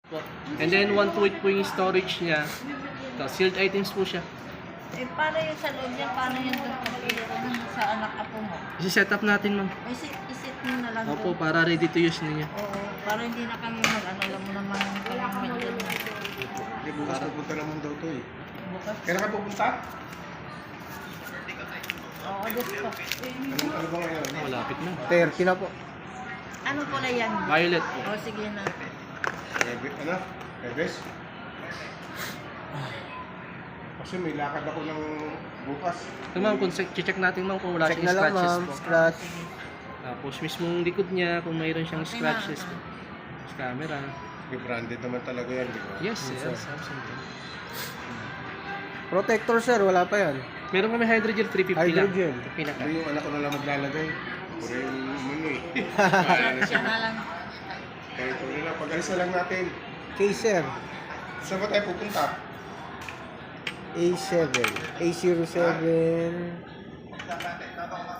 po. And then 128 po yung storage niya. Ito, sealed items po siya. Eh, paano yung sa loob niya? Paano yung sa anak apo mo? Isi-set up natin, ma'am. Isit mo na lang Opo, doon. para ready to use ninyo. Oo, para hindi na kami mag-ano, alam mo naman kami medyo na. Hindi, bukas pupunta naman daw to eh. Bukas. Kailan ka pupunta? Oo, gusto. Ano ba ngayon? Malapit na. 30 na po. Ano po na yan? Violet po. O, sige na. Ano? Rebes? Kasi may lakad ako ng bukas. Ito, ma'am, kung check natin, ma'am, kung wala Check siyang na lang, scratches ma'am. po. Scratch. Tapos mismong likod niya, kung mayroon siyang Okay na. scratches po. Sa camera. May branded naman talaga yan, di ba? Yes, Yes, yes, sir. absolutely. Protector, sir. Wala pa yan. Meron kami hydrogel 350 Hydrogel. lang. Pinaka. Hindi yung anak ko na lang maglalagay. Puro yung ano eh. Wala na siya. Siya na lang. Kaya ito nila, pag-alis na lang natin. Case, sir. Saan ba tayo pupunta? A7. A07.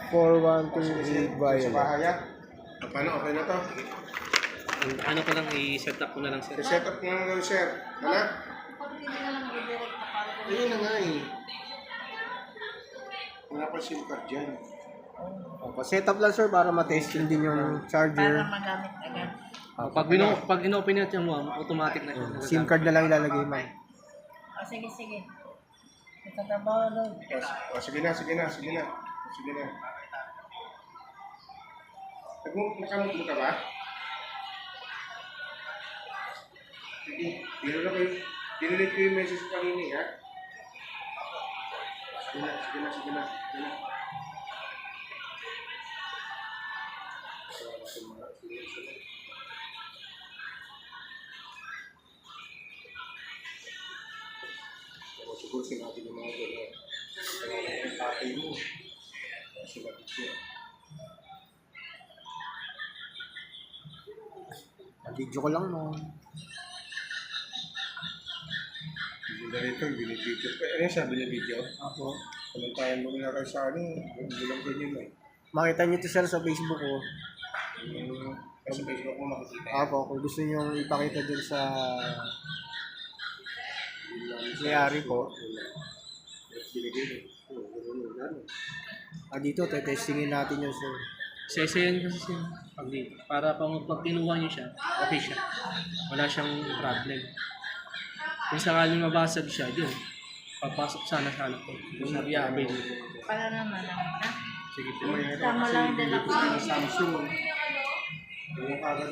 4128 Sa Violet. bahay ah. Paano? Okay na to? Ano ko lang, i-set up ko na lang, sir. I-set up nga lang, sir. Ano? Ayun na nga eh. Wala pa SIM card dyan. Opo, set up lang, sir, para matesting din yung Para charger. magamit agad. Pag in-open natin mo, automatic na siya. SIM card na lang ilalagay, ma'am. O, sige, sige. Itatrabaho doon. Sige na, sige na, sige na. Sige na. Nakamot mo ka ba? Sige, dinulit ko yung message ko kanina, ha? Sige na, sige na, sige na. Sige na. Siguro sinabi ng mga gano'n. Kaya yung tatay mo. Sinabi siya. Video ko lang, no. Hindi na rito, binibidyo. Ano yung sabi niya video? Ako. Kamantayan mo na kayo sa ano, bilang ganyan eh. Makita niyo to, sir, sa Facebook ko. Sa Facebook mo makikita. Ako, kung gusto niyo ipakita dun sa may-ari po. Dito, testingin natin yun, sir. Seseyan kasi siya. Para pag kinuha niyo siya, okay siya. Wala siyang problem. Kung sakaling mabasag siya, yun. Papasok sana sa anak ko. Kung nariyabe niyo. Para naman naman, ha? Sige po. Tama lang din ako. Samsung. Yung kagad